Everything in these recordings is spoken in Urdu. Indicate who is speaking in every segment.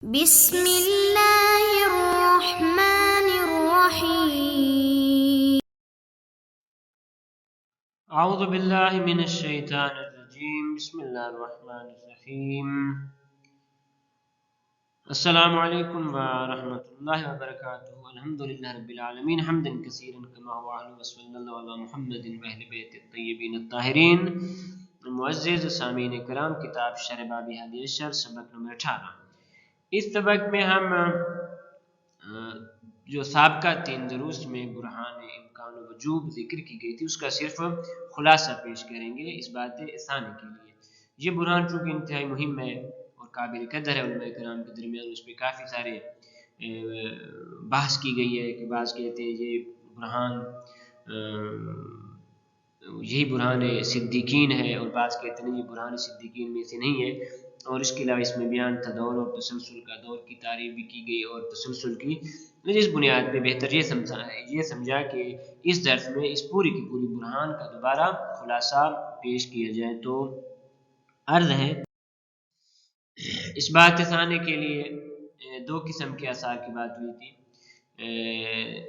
Speaker 1: بسم الله الرحمن الرحيم.
Speaker 2: أعوذ بالله من الشيطان الرجيم. بسم الله الرحمن الرحيم. السلام عليكم ورحمة الله وبركاته. الحمد لله رب العالمين حمدا كثيرا كما هو أهل وصلى الله على محمد وأهل بيت الطيبين الطاهرين. معزز سامعین کرام، کتاب شرح باب ہادی عشر سبق نمبر 18. اس سبق میں ہم جو سابقہ 3 دروس میں برہان امکان و وجوب ذکر کی گئی تھی اس کا صرف خلاصہ پیش کریں گے اس بات آسانی کے لیے. یہ برہان چونکہ انتہائی مہم ہے اور قابل قدر ہے، علماء کرام کے درمیان اس پہ کافی سارے بحث کی گئی ہے کہ بعض کہتے ہیں یہ برہان یہی برہان صدیقین ہے اور بعض کہتے ہیں یہ برہان صدیقین میں سے نہیں ہے. اور اس کے علاوہ اس میں بیان تھا دور اور تسلسل کا، دور کی تعریف بھی کی گئی اور تسلسل کی. اس بنیاد پہ بہتر یہ سمجھا کہ اس درس میں اس پوری کی پوری برہان کا دوبارہ خلاصہ پیش کیا جائے. تو عرض ہے اس بات آسانے کے لیے 2 قسم کے آثار کی بات ہوئی تھی.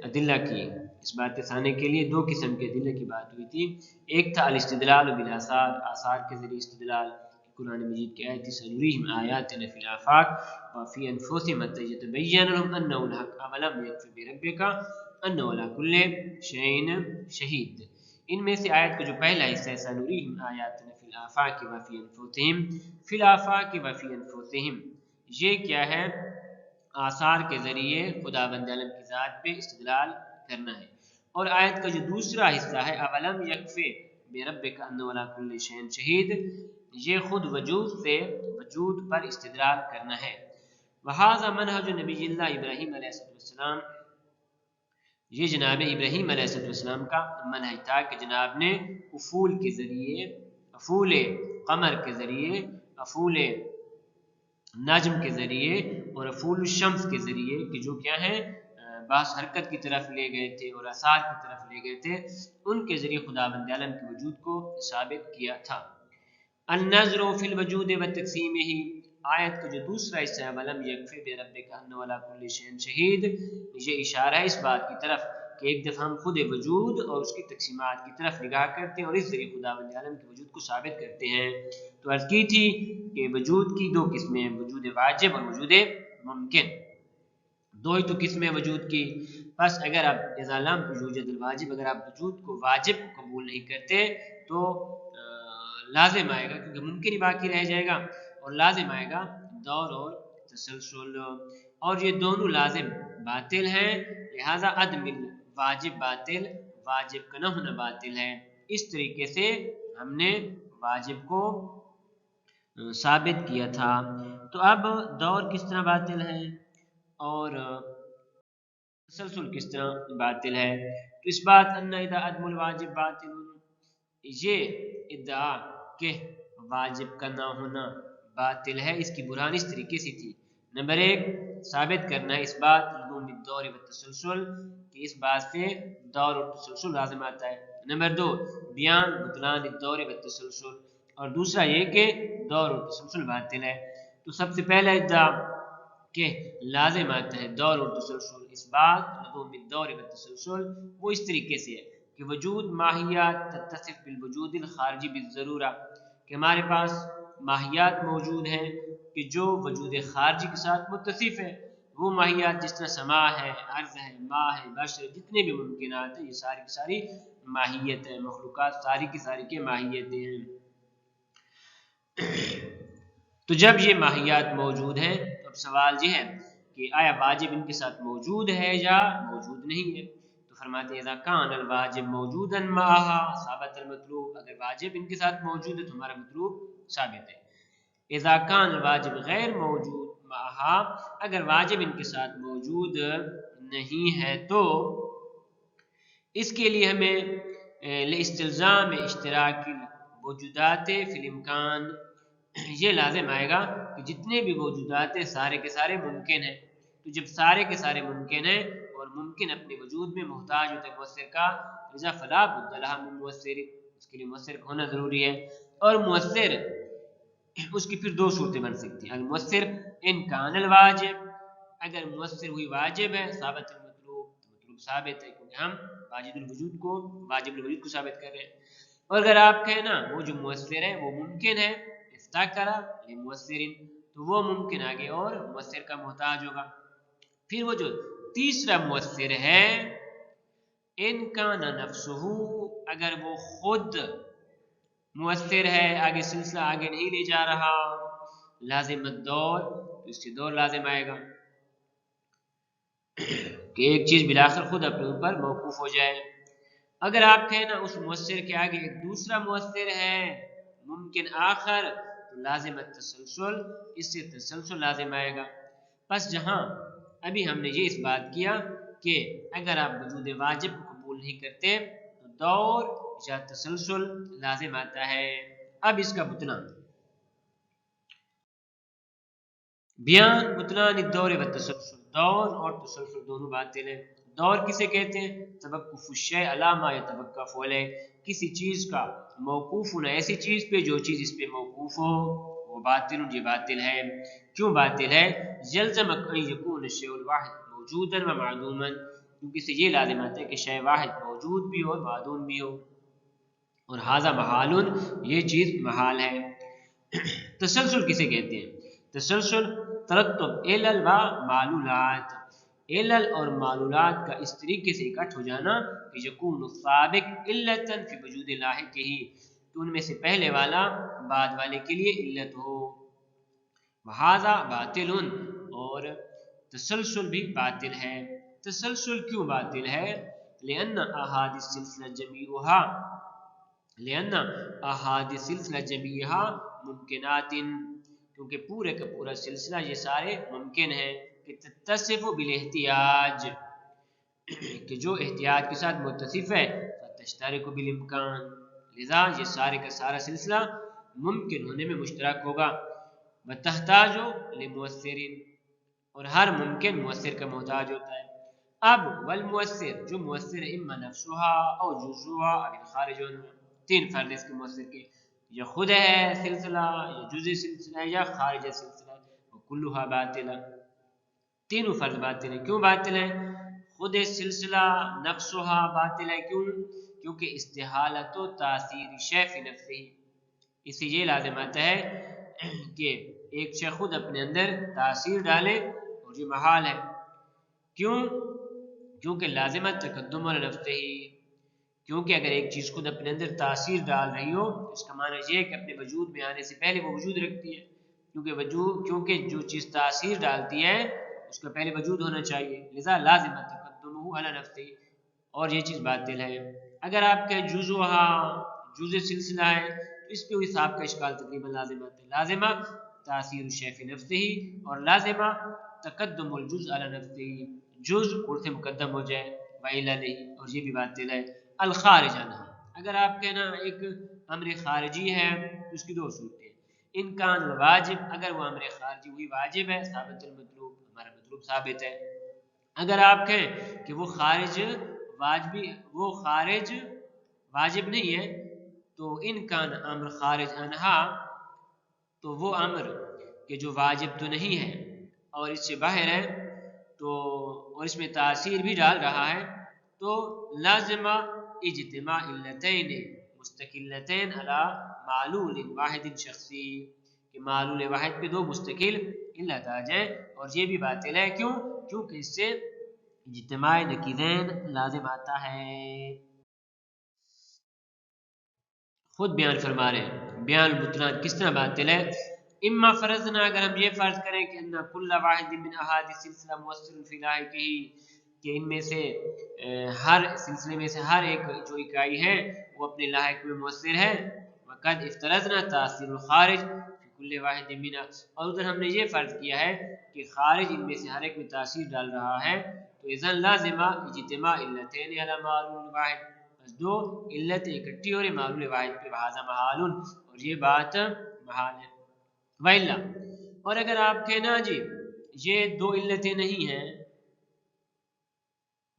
Speaker 2: ادلہ کی اس بات آسانے کے لیے 2 قسم کے ادلہ کی بات ہوئی تھی. ایک تھا الاستدلال بالآثار، آثار کے ذریعے استدلال. قرآن مجید کی آیت سنریہم آیاتنا فی الآفاق وفی انفسہم حتی یتبین لہم انہ الحق اولم یکفی بربک انہ علی کل شیء شہید. ان میں سے آیت کا جو پہلا حصہ ہے سنریہم آیاتنا فی الآفاق وفی انفسہم، فی الآفاق وفی انفسہم، یہ کیا ہے؟ آثار کے ذریعے خداوند عالم کی ذات پہ استدلال کرنا ہے. اور آیت کا جو دوسرا حصہ ہے اولم یکفی بربک انہ علی کل شیء شہید، یہ خود وجود سے وجود پر استدلال کرنا ہے. وہذا منہج نبی اللہ ابراہیم علیہ السلام، یہ جناب ابراہیم علیہ السلام کا منہج تھا کہ جناب نے افول کے ذریعے، افول قمر کے ذریعے، افول نجم کے ذریعے اور افول الشمس کے ذریعے کہ جو کیا ہیں بعض حرکت کی طرف لے گئے تھے اور آثار کی طرف لے گئے تھے، ان کے ذریعے خداوند عالم کے وجود کو ثابت کیا تھا. النظر فی الوجود و تقسیمہ، آیت کا جو دوسرا حصہ ہے ولم یکفی بربک انہ علی کل شیء شہید، یہ اشارہ ہے اس بات کی طرف کہ ایک دفعہ ہم خود وجود اور اس کی تقسیمات کی طرف نگاہ کرتے ہیں اور اس ذریعے خداوند عالم کے وجود کو ثابت کرتے ہیں. تو عرض کی تھی کہ وجود کی 2 قسمیں ہیں، وجود واجب اور وجود ممکن. 2 ہی تو قسمیں وجود کی. بس اگر آپ اذا لم یوجد الواجب، اگر آپ وجود کو واجب قبول نہیں کرتے تو لازم آئے گا، کیونکہ ممکن ہی باقی رہ جائے گا، اور لازم آئے گا دور اور تسلسل، اور یہ دونوں لازم باطل ہیں. لہذا عدم واجب باطل، واجب کا نہ ہونا باطل ہے. اس طریقے سے ہم نے واجب کو ثابت کیا تھا. تو اب دور کس طرح باطل ہے اور تسلسل کس طرح باطل ہے. تو اس بات ان اذا عدم الواجب باطل، یہ ادعا کہ واجب کا نہ ہونا باطل ہے، اس کی برہان اس طریقے سے تھی. نمبر 1 ثابت کرنا ہے اس بات لزوم الدور و تسلسل، کہ اس بات سے دور اور تسلسل لازم آتا ہے. نمبر 2 بیان بطلان الدور و تسلسل، اور دوسرا یہ کہ دور اور تسلسل باطل ہے. تو سب سے پہلا ادعا کہ لازم آتا ہے دور اور تسلسل، اس بات لزوم الدور و تسلسل، وہ اس طریقے سے ہے کہ وجود ماہیات تتصف بالوجود الخارجی بالضرورہ، کہ ہمارے پاس ماہیات موجود ہیں کہ جو وجود خارجی کے ساتھ متصف ہے. وہ ماہیات جس طرح سما ہے، عرض ہے، ماء ہے، بشر، جتنے بھی ممکنات ہیں، یہ ساری کی ساری ماہیت ہے، مخلوقات ساری کی ساری کے ماہیتیں ہیں. تو جب یہ ماہیات موجود ہیں تو اب سوال یہ ہے کہ آیا واجب ان کے ساتھ موجود ہے یا موجود نہیں ہے. تو فرماتے ہیں اذا کان الواجب موجودا معها ثابت المطلوب، اگر واجب ان کے ساتھ موجود ہے تو ہمارا مطلوب ثابت ہے. اذا کان الواجب غیر موجود معها، اگر واجب ان کے ساتھ موجود نہیں ہے تو اس کے لیے ہمیں لاستلزام اشتراک الوجودات فی الامکان، یہ لازم آئے گا کہ جتنے بھی موجودات ہیں سارے کے سارے ممکن ہیں. تو جب سارے کے سارے ممکن ہیں اور ممکن اپنے وجود میں محتاج ہوتے ہیں مؤثر کا، لذا فلا بد لها من مؤثر، اس کے لیے مؤثر ہونا ضروری ہے. اور مؤثر اس کی پھر 2 صورتیں بن سکتی ہیں. المؤثر ان کان الواجب اگر مؤثر ہوئی واجب ہے ثابت المطلوب تو مطلوب ثابت ہے کیونکہ ہم واجب الوجود کو ثابت کر رہے ہیں. اور اگر آپ کہیں نا وہ جو مؤثر ہے وہ ممکن ہے افتکرا لمؤثر تو وہ ممکن آگے اور مؤثر کا محتاج ہوگا. پھر وہ جو تیسرا مؤثر ہے ان کا نفسہ اگر وہ خود مؤثر ہے آگے سلسلہ آگے نہیں لے جا رہا لازم الدور تو اس سے دور لازم آئے گا کہ ایک چیز بلاخر خود اپنے اوپر موقوف ہو جائے. اگر آپ کہیں نا اس مؤثر کے آگے ایک دوسرا مؤثر ہے ممکن آخر تو لازم التسلسل اس سے تسلسل لازم آئے گا. پس جہاں ابھی ہم نے یہ اس بات کیا کہ اگر آپ وجود واجب کو قبول نہیں کرتے تو دور یا تسلسل لازم آتا ہے. اب اس کا بطلان بیان بطلان الدور و تسلسل دور اور تسلسل دونوں باطل ہیں. دور کسے کہتے ہیں توقف الشیء علی ما یتوقف علیہ کسی چیز کا موقوف ہونا ایسی چیز پہ جو چیز اس پہ موقوف ہو وہ باطل یہ باطل ہے. کیوں باطل ہے یلزم ان یکون الشیء الواحد موجودا و معدوما کیونکہ اسے یہ لازم آتا ہے کہ شیء واحد موجود بھی ہو اور معدوم بھی ہو اور ھذا محال یہ چیز محال ہے. تسلسل کسے کہتے ہیں تسلسل ترتب علل و معلولات علل اور معلولات کا اس طریقے سے اکٹھ ہو جانا کہ یکون السابق علتا فی وجود لاحقہ تو ان میں سے پہلے والا بعد والے کے لیے علت ہو. وہذا باطل اور تسلسل بھی باطل ہے. تسلسل کیوں باطل ہے لأن احادیث سلسلہ جمیعہ ممکنات کیونکہ پورے کا پورا سلسلہ یہ سارے ممکن ہیں کہ تتصف بالاحتیاج کہ جو احتیاج کے ساتھ متصف ہے فتشترک بالامکان لذا یہ سارے کا سارا سلسلہ ممکن ہونے میں مشترک ہوگا. وتحتاج لمؤثر اور ہر ممکن مؤثر کا محتاج ہوتا ہے. اب والمؤثر جو مؤثر اما نفسها او جزءها او الخارج تین فرد اس کے مؤثر کے یا خود ہے سلسلہ یا جزء سلسلہ ہے یا خارج سلسلہ ہے وکلها باطلہ تینوں فرد باطل ہیں. کیوں باطل ہیں خود سلسلہ نفسها باطل ہے کیونکہ استحالت و تاثیر شیء فی نفسہ اسے یہ لازم آتا ہے کہ ایک شے خود اپنے اندر تاثیر ڈالے اور یہ محال ہے. کیونکہ لازمت تقدم علی نفسہ کیونکہ اگر ایک چیز خود اپنے اندر تاثیر ڈال رہی ہو اس کا معنی یہ ہے کہ اپنے وجود میں آنے سے پہلے وہ وجود رکھتی ہے کیونکہ جو چیز تاثیر ڈالتی ہے اس کا پہلے وجود ہونا چاہیے لذا لازمت تقدمہ علی نفسہ اور یہ چیز باطل ہے. اگر آپ کا جزء سلسلہ ہے تو اس پہ بھی صاحب کا اشکال تقریباً لازم آتا ہے. لازمہ تاثیر الشیء فی نفسہ اور لازمہ تقدم الجزء علی نفسہ جزء اس سے مقدم ہو جائے وإلا نہیں اور یہ بھی باطل ہے. الخارج عنہ اگر آپ کہنا ایک امر خارجی ہے تو اس کی دو صورتیں ان کان واجب اگر وہ امر خارجی ہوئی واجب ہے ثابت المطلوب ہمارا مطلوب ثابت ہے. اگر آپ کہیں کہ وہ خارج واجب نہیں ہے تو ان کان امر خارج عنہا تو وہ امر کہ جو واجب تو نہیں ہے اور اس سے باہر ہے تو اور اس میں تاثیر بھی ڈال رہا ہے تو لازمہ اجتماع علتین مستقلتین علی معلول واحد شخصی کہ معلول واحد پہ دو مستقل علت آ جائیں اور یہ بھی باطل ہے. کیونکہ اس سے اجتماع نقیضین لازم آتا ہے. خود بیان فرما رہے ہیں بیان البطلان کس طرح باطل ہے. اما فرضنا اگر ہم یہ فرض کریں کہ ان کل واحد من احادیث سلسلہ مؤثر فی لاحقہ کہ ان میں سے ہر سلسلے میں سے ہر ایک جو اکائی ہے وہ اپنے لاحق میں مؤثر ہے وقد افترضنا تاثیر الخارج فی کل واحد منها اور ادھر ہم نے یہ فرض کیا ہے کہ خارج ان میں سے ہر ایک میں تاثیر ڈال رہا ہے تو اذن لازمہ اجتماع علتین علی معلول واحد بس دو علتیں اکٹھی ہو رہی معلول واحد پہ وہذا محال اور یہ بات محال ہے. وإلا اور اگر آپ کہنا جی یہ دو علتیں نہیں ہیں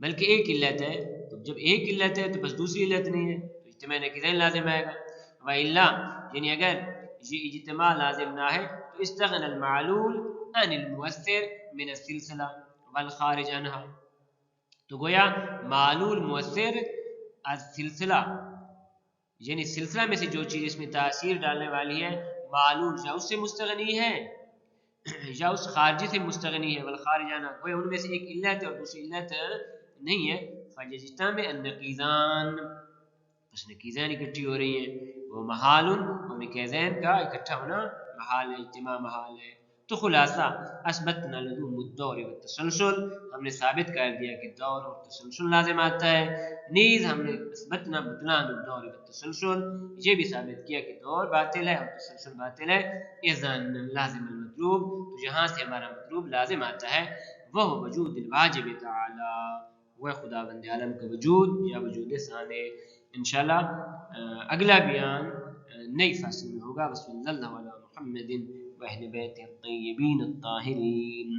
Speaker 2: بلکہ ایک علت ہے تو جب ایک علت ہے تو بس دوسری علت نہیں ہے تو اجتماع نقیضین لازم آئے گا. وإلا یعنی اگر یہ اجتماع لازم نہ ہے تو استغنى المعلول عن المؤثر من السلسلہ والخارج عنها. تو گویا معلول مؤثر از سلسلہ یعنی سلسلہ میں سے جو چیز اس میں تاثیر ڈالنے والی ہے معلول یا اس سے مستغنی ہے یا اس خارجی سے مستغنی ہے. والخارج عنها گویا ان میں سے ایک علت اور دوسری علت نہیں ہے. فیجتمع النقیضان بس نقیضین اکٹھی ہو رہی ہیں. وہ محال اور نقیضین کا اکٹھا ہونا محال ہے اجتماع محال ہے. تو خلاصہ اثبتنا لزوم الدور والتسلسل ہم نے ثابت کر دیا کہ دور اور تسلسل لازم آتا ہے. نیز ہم نے اثبتنا بطلان الدور والتسلسل یہ بھی ثابت کیا کہ دور باطل ہے اور تسلسل باطل ہے. اذن لازم المطلوب تو یہاں سے ہمارا مطلوب لازم آتا ہے وہ وجود الواجب تعالی وہ خداوند عالم کا وجود یا وجود ثانی. انشاءاللہ اگلا بیان نئی فصل میں ہوگا. وصلی اللہ علی محمد و اہل بیت الطیبین الطاہرین.